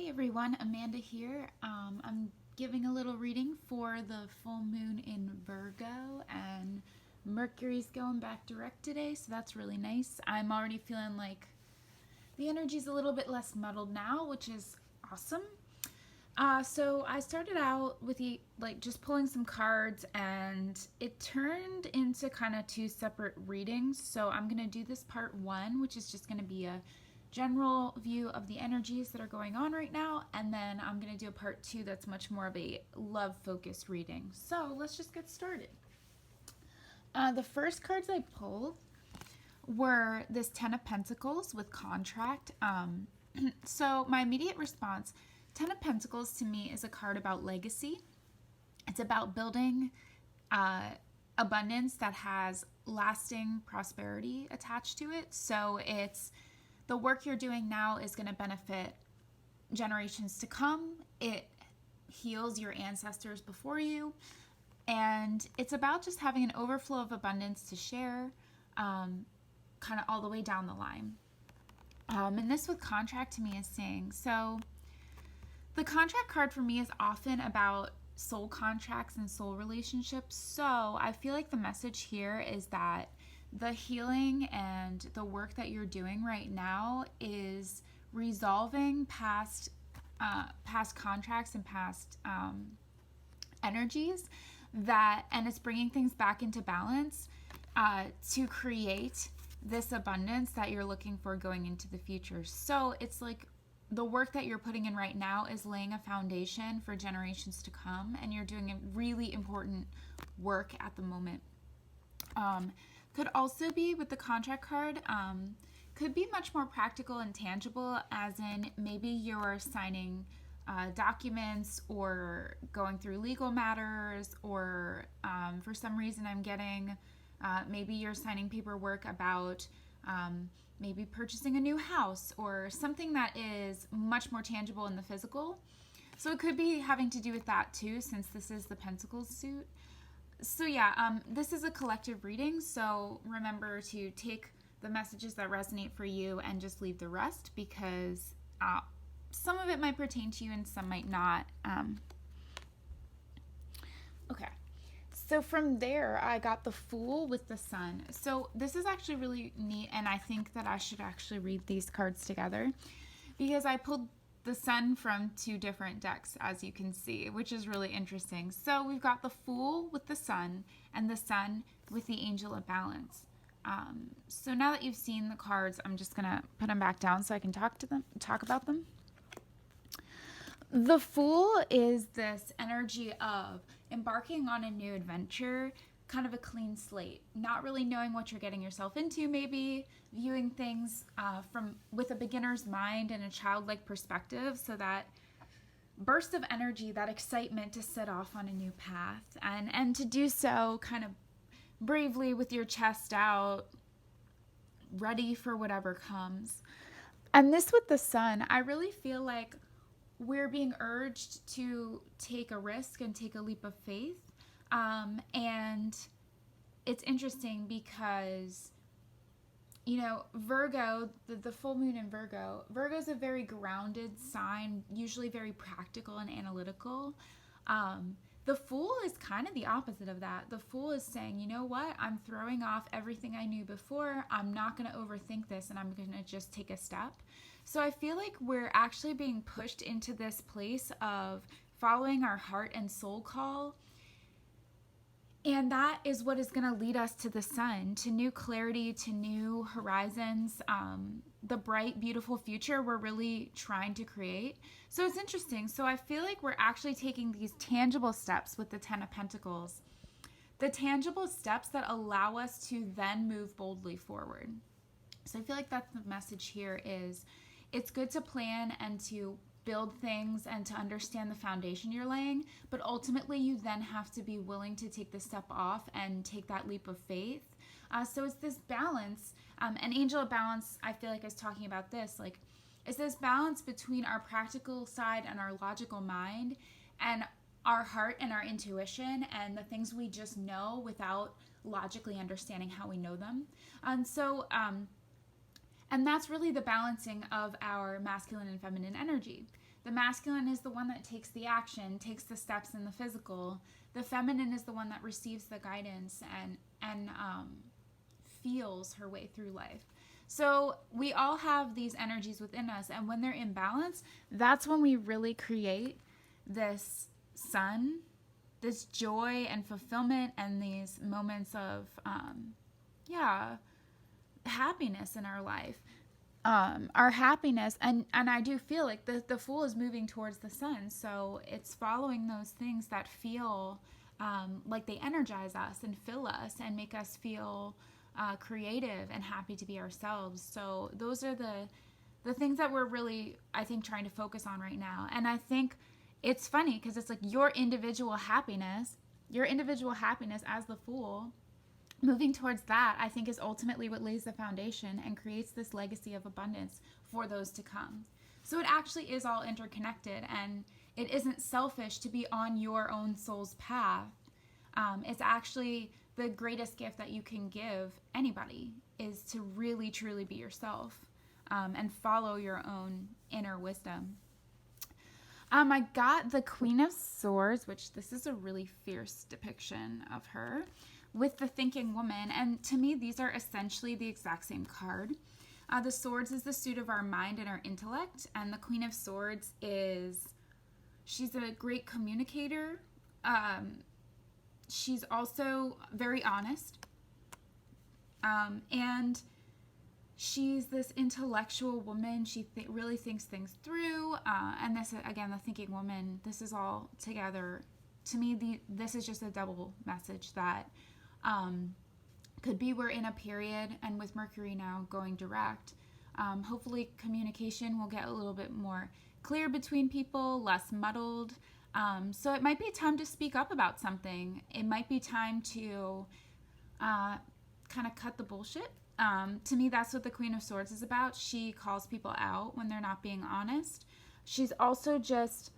Hey everyone, Amanda here. I'm giving a little reading for the full moon in Virgo, and Mercury's going back direct today, so that's really nice. I'm already feeling like the energy's a little bit less muddled now, which is awesome. So I started out with just pulling some cards, and it turned into kind of two separate readings. So I'm gonna do this part one, which is just gonna be a general view of the energies that are going on right now, and then I'm gonna do a part two that's much more of a love focused reading. So let's just get started. The first cards I pulled were this Ten of Pentacles with contract. So my immediate response, Ten of Pentacles to me is a card about legacy. It's about building abundance that has lasting prosperity attached to it. So it's the work you're doing now is going to benefit generations to come. It heals your ancestors before you. And it's about just having an overflow of abundance to share, kind of all the way down the line. And this with contract to me is saying, so the contract card for me is often about soul contracts and soul relationships. So I feel like the message here is that the healing and the work that you're doing right now is resolving past contracts and past energies and it's bringing things back into balance to create this abundance that you're looking for going into the future. So it's like the work that you're putting in right now is laying a foundation for generations to come, and you're doing a really important work at the moment. Could also be with the contract card, could be much more practical and tangible, as in maybe you're signing documents or going through legal matters, or for some reason I'm getting maybe you're signing paperwork about maybe purchasing a new house or something that is much more tangible in the physical. So it could be having to do with that too, since this is the Pentacles suit. So yeah, this is a collective reading, so remember to take the messages that resonate for you and just leave the rest, because some of it might pertain to you and some might not. Okay. So from there, I got the Fool with the Sun. So this is actually really neat, and I think that I should actually read these cards together, because I pulled the Sun from two different decks, as you can see, which is really interesting. So we've got the Fool with the Sun and the Sun with the Angel of Balance. So now that you've seen the cards, I'm just gonna put them back down so I can talk about them. The Fool is this energy of embarking on a new adventure, kind of a clean slate, not really knowing what you're getting yourself into, maybe viewing things with a beginner's mind and a childlike perspective, so that burst of energy, that excitement to set off on a new path, and to do so kind of bravely with your chest out, ready for whatever comes. And this with the Sun, I really feel like we're being urged to take a risk and take a leap of faith. And it's interesting because, Virgo, the full moon in Virgo's a very grounded sign, usually very practical and analytical. The Fool is kind of the opposite of that. The Fool is saying, you know what? I'm throwing off everything I knew before. I'm not going to overthink this, and I'm going to just take a step. So I feel like we're actually being pushed into this place of following our heart and soul call. And that is what is going to lead us to the Sun, to new clarity, to new horizons, the bright, beautiful future we're really trying to create. So it's interesting. So I feel like we're actually taking these tangible steps with the Ten of Pentacles, the tangible steps that allow us to then move boldly forward. So I feel like that's the message here is it's good to plan and to build things and to understand the foundation you're laying, but ultimately you then have to be willing to take the step off and take that leap of faith. So it's this balance, and Angel of Balance, I feel like is talking about this, like it's this balance between our practical side and our logical mind, and our heart and our intuition, and the things we just know without logically understanding how we know them. And so And that's really the balancing of our masculine and feminine energy. The masculine is the one that takes the action, takes the steps in the physical. The feminine is the one that receives the guidance and feels her way through life. So we all have these energies within us, and when they're in balance, that's when we really create this sun, this joy and fulfillment, and these moments of happiness in our life. Our happiness, and I do feel like the Fool is moving towards the sun, so it's following those things that feel like they energize us and fill us and make us feel creative and happy to be ourselves. So those are the things that we're really, I think, trying to focus on right now. And I think it's funny because it's like your individual happiness as the Fool, moving towards that, I think, is ultimately what lays the foundation and creates this legacy of abundance for those to come. So it actually is all interconnected, and it isn't selfish to be on your own soul's path. It's actually the greatest gift that you can give anybody, is to really, truly be yourself and follow your own inner wisdom. I got the Queen of Swords, which this is a really fierce depiction of her, with the Thinking Woman. And to me, these are essentially the exact same card. The Swords is the suit of our mind and our intellect. And the Queen of Swords she's a great communicator. She's also very honest. And she's this intellectual woman. She really thinks things through. And this, again, the Thinking Woman, this is all together. To me, this is just a double message that could be we're in a period, and with Mercury now going direct, hopefully communication will get a little bit more clear between people, less muddled. So it might be time to speak up about something. It might be time to kind of cut the bullshit. To me, that's what the Queen of Swords is about. She calls people out when they're not being honest. She's also just,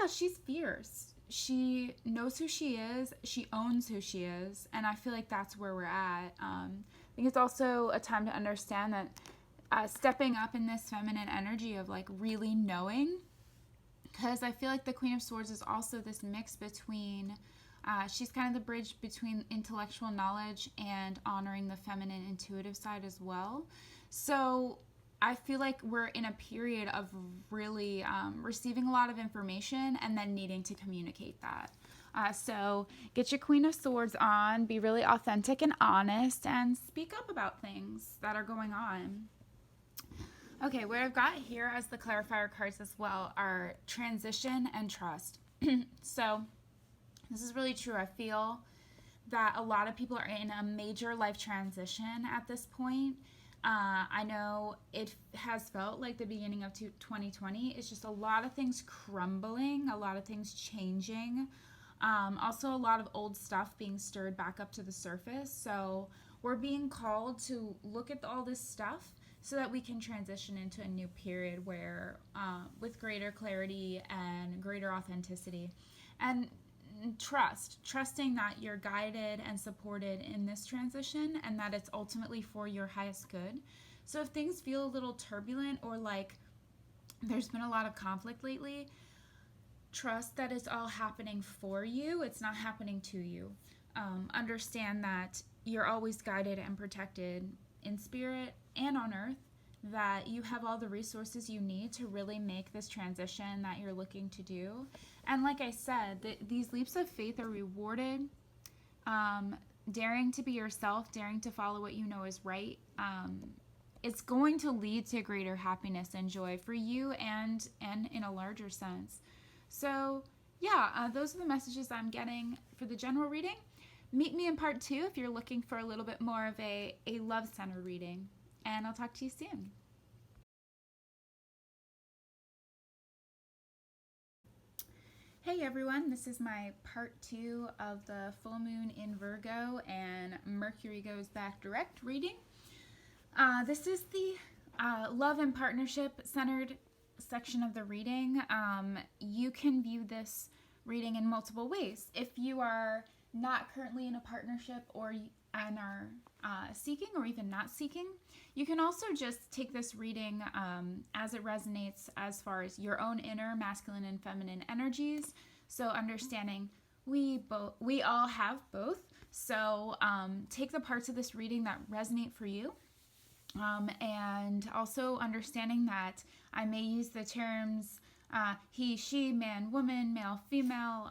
she's fierce. She knows who she is. She owns who she is. And I feel like that's where we're at. I think it's also a time to understand that stepping up in this feminine energy of like really knowing, because I feel like the Queen of Swords is also this mix between, she's kind of the bridge between intellectual knowledge and honoring the feminine intuitive side as well. So I feel like we're in a period of really receiving a lot of information and then needing to communicate that. So get your Queen of Swords on, be really authentic and honest, and speak up about things that are going on. Okay, what I've got here as the clarifier cards as well are transition and trust. So this is really true. I feel that a lot of people are in a major life transition at this point. I know it has felt like the beginning of 2020. It's just a lot of things crumbling, a lot of things changing. Also a lot of old stuff being stirred back up to the surface. So we're being called to look at all this stuff so that we can transition into a new period where with greater clarity and greater authenticity. And trusting that you're guided and supported in this transition, and that it's ultimately for your highest good. So if things feel a little turbulent or like there's been a lot of conflict lately, trust that it's all happening for you. It's not happening to you. Understand that you're always guided and protected in spirit and on earth, that you have all the resources you need to really make this transition that you're looking to do. And like I said, these leaps of faith are rewarded. Daring to be yourself, daring to follow what you know is right, it's going to lead to greater happiness and joy for you and in a larger sense. So those are the messages I'm getting for the general reading. Meet me in part 2 if you're looking for a little bit more of a love center reading. And I'll talk to you soon. Hey everyone, this is my part 2 of the full moon in Virgo and Mercury goes back direct reading. This is the love and partnership centered section of the reading. You can view this reading in multiple ways. If you are not currently in a partnership and are seeking or even not seeking. You can also just take this reading as it resonates as far as your own inner masculine and feminine energies. So understanding we all have both. So take the parts of this reading that resonate for you. And also understanding that I may use the terms he, she, man, woman, male, female,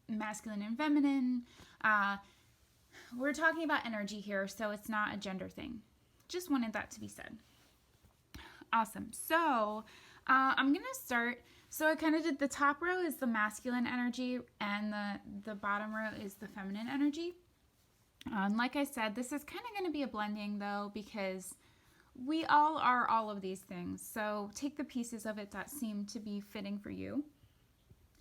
masculine and feminine. We're talking about energy here, so it's not a gender thing. Just wanted that to be said. Awesome. So I'm going to start. So I kind of did the top row is the masculine energy and the bottom row is the feminine energy. Like I said, this is kind of going to be a blending though, because we all are all of these things. So take the pieces of it that seem to be fitting for you.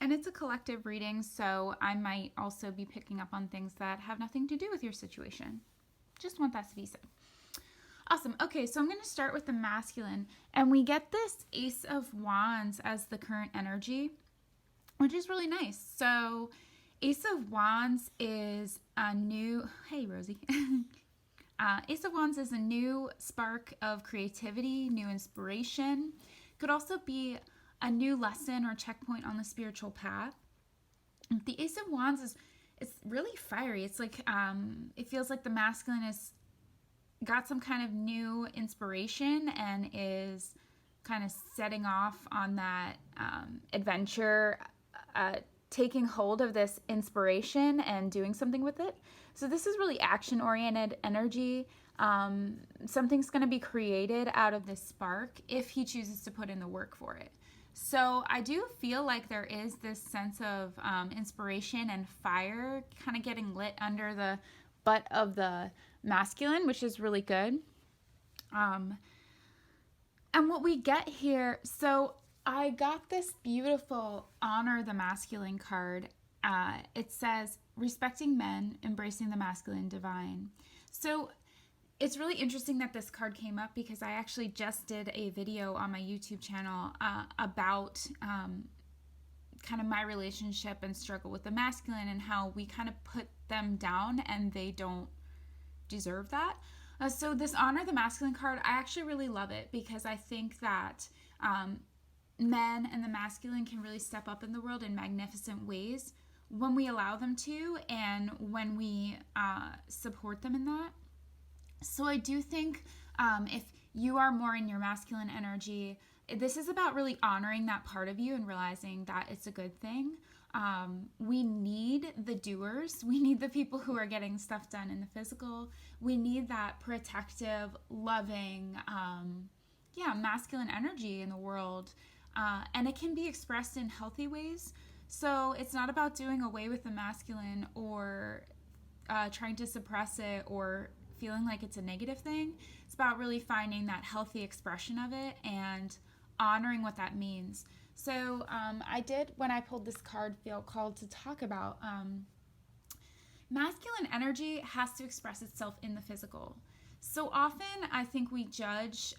And it's a collective reading, so I might also be picking up on things that have nothing to do with your situation. Just want that to be said. Awesome. Okay, so I'm going to start with the masculine. And we get this Ace of Wands as the current energy, which is really nice. So Ace of Wands is a new... Hey, Rosie. Ace of Wands is a new spark of creativity, new inspiration. Could also be a new lesson or checkpoint on the spiritual path. The Ace of Wands it's really fiery. It's like it feels like the masculine has got some kind of new inspiration and is kind of setting off on that adventure, taking hold of this inspiration and doing something with it. So this is really action-oriented energy. Something's going to be created out of this spark if he chooses to put in the work for it. So I do feel like there is this sense of inspiration and fire kind of getting lit under the butt of the masculine, which is really good. And what we get here, so I got this beautiful Honor the Masculine card. It says, respecting men, embracing the masculine divine. So it's really interesting that this card came up because I actually just did a video on my YouTube channel about kind of my relationship and struggle with the masculine and how we kind of put them down and they don't deserve that. So this Honor the Masculine card, I actually really love it because I think that men and the masculine can really step up in the world in magnificent ways when we allow them to and when we support them in that. So I do think if you are more in your masculine energy, this is about really honoring that part of you and realizing that it's a good thing. We need the doers. We need the people who are getting stuff done in the physical. We need that protective, loving, masculine energy in the world. And it can be expressed in healthy ways. So it's not about doing away with the masculine or trying to suppress it or feeling like it's a negative thing. It's about really finding that healthy expression of it and honoring what that means. So I did, when I pulled this card, feel called to talk about masculine energy has to express itself in the physical. So often I think we judge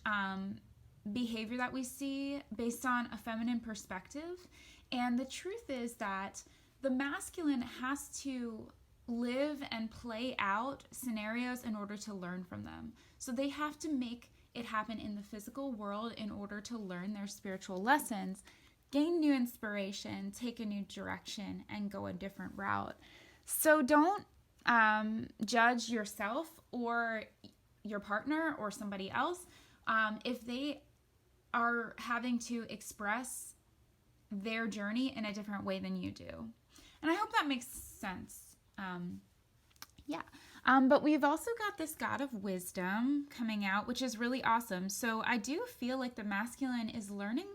behavior that we see based on a feminine perspective. And the truth is that the masculine has to live and play out scenarios in order to learn from them. So they have to make it happen in the physical world in order to learn their spiritual lessons, gain new inspiration, take a new direction, and go a different route. So don't judge yourself or your partner or somebody else if they are having to express their journey in a different way than you do. And I hope that makes sense. But we've also got this God of Wisdom coming out, which is really awesome. So I do feel like the masculine is learning.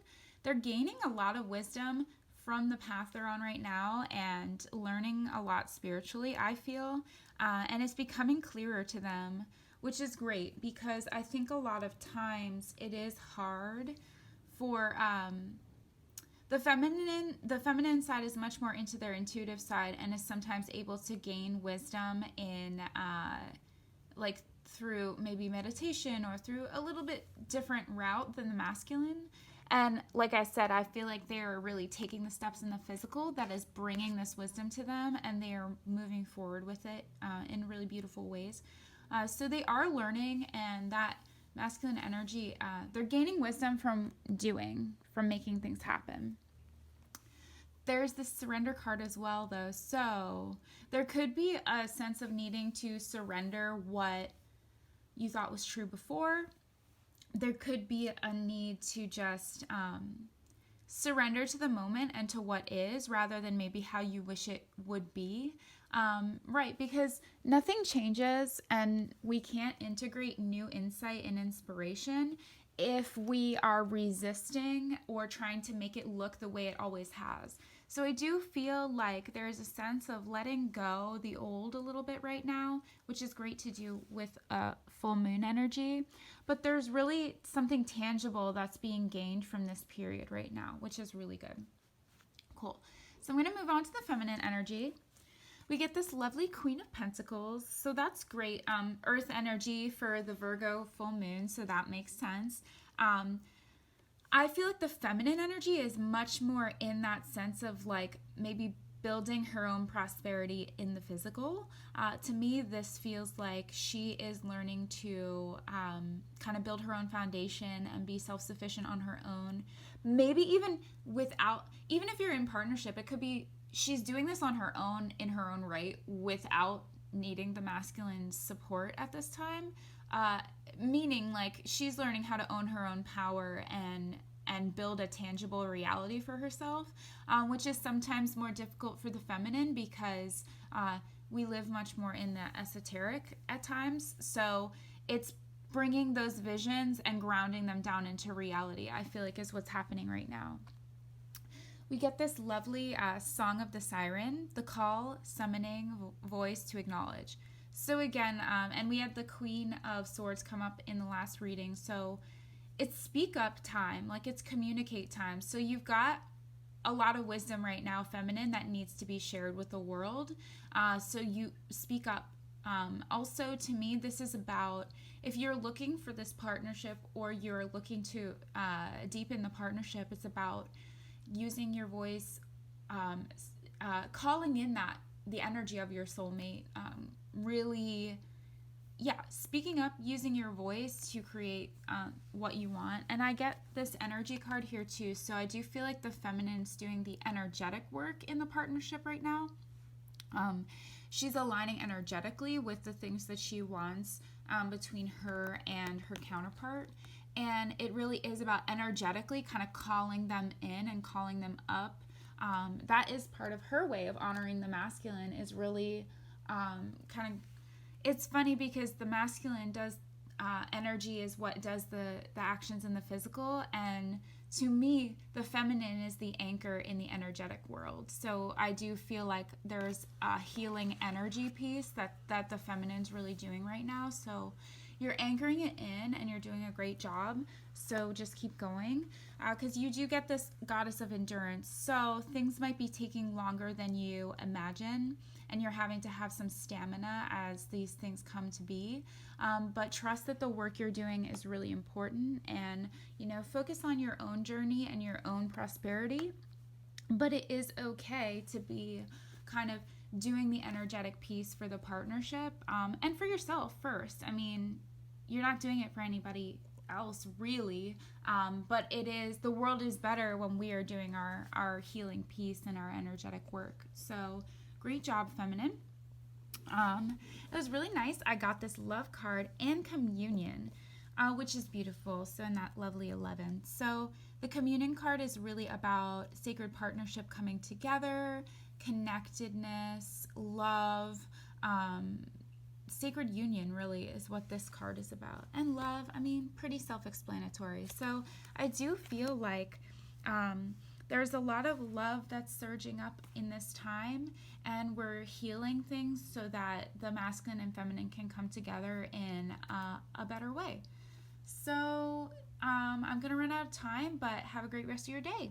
They're gaining a lot of wisdom from the path they're on right now and learning a lot spiritually, I feel. And it's becoming clearer to them, which is great because I think a lot of times it is hard for the feminine side is much more into their intuitive side and is sometimes able to gain wisdom in through maybe meditation or through a little bit different route than the masculine. And like I said, I feel like they are really taking the steps in the physical that is bringing this wisdom to them, and they are moving forward with it in really beautiful ways. So they are learning, and that masculine energy, they're gaining wisdom from doing, from making things happen. There's this surrender card as well, though. So there could be a sense of needing to surrender what you thought was true before. There could be a need to just surrender to the moment and to what is rather than maybe how you wish it would be. Right, because nothing changes and we can't integrate new insight and inspiration if we are resisting or trying to make it look the way it always has. So I do feel like there's a sense of letting go the old a little bit right now, which is great to do with a full moon energy. But there's really something tangible that's being gained from this period right now, which is really good. Cool. So I'm going to move on to the feminine energy. We get this lovely Queen of Pentacles. So that's great. Earth energy for the Virgo full moon. So that makes sense. I feel like the feminine energy is much more in that sense of like maybe building her own prosperity in the physical. To me, this feels like she is learning to kind of build her own foundation and be self-sufficient on her own. Maybe even if you're in partnership, it could be she's doing this on her own in her own right without needing the masculine support at this time. Meaning like she's learning how to own her own power and build a tangible reality for herself, which is sometimes more difficult for the feminine because we live much more in the esoteric at times. So it's bringing those visions and grounding them down into reality, I feel like is what's happening right now. We get this lovely Song of the Siren, the call, summoning, voice to acknowledge. So again, and we had the Queen of Swords come up in the last reading. So it's speak up time, like it's communicate time. So you've got a lot of wisdom right now, feminine, that needs to be shared with the world. So you speak up. Also, to me, this is about if you're looking for this partnership or you're looking to deepen the partnership, it's about using your voice, calling in the energy of your soulmate, really, speaking up, using your voice to create what you want. And I get this energy card here too, so I do feel like the feminine's doing the energetic work in the partnership right now. She's aligning energetically with the things that she wants between her and her counterpart. And it really is about energetically kind of calling them in and calling them up. That is part of her way of honoring the masculine, is really it's funny because the masculine does energy is what does the actions in the physical, and to me the feminine is the anchor in the energetic world. So I do feel like there's a healing energy piece that the feminine's really doing right now. So you're anchoring it in and you're doing a great job. So just keep going because you do get this goddess of endurance. So things might be taking longer than you imagine and you're having to have some stamina as these things come to be. But trust that the work you're doing is really important, and, focus on your own journey and your own prosperity. But it is okay to be kind of doing the energetic piece for the partnership and for yourself first. I mean, you're not doing it for anybody else really, but the world is better when we are doing our healing piece and our energetic work. So great job, feminine. It was really nice. I got this love card and communion, which is beautiful. So in that lovely 11. So the communion card is really about sacred partnership coming together, connectedness, love, sacred union really is what this card is about. And love, pretty self-explanatory. So I do feel like there's a lot of love that's surging up in this time, and we're healing things so that the masculine and feminine can come together in a better way. So I'm going to run out of time, but have a great rest of your day.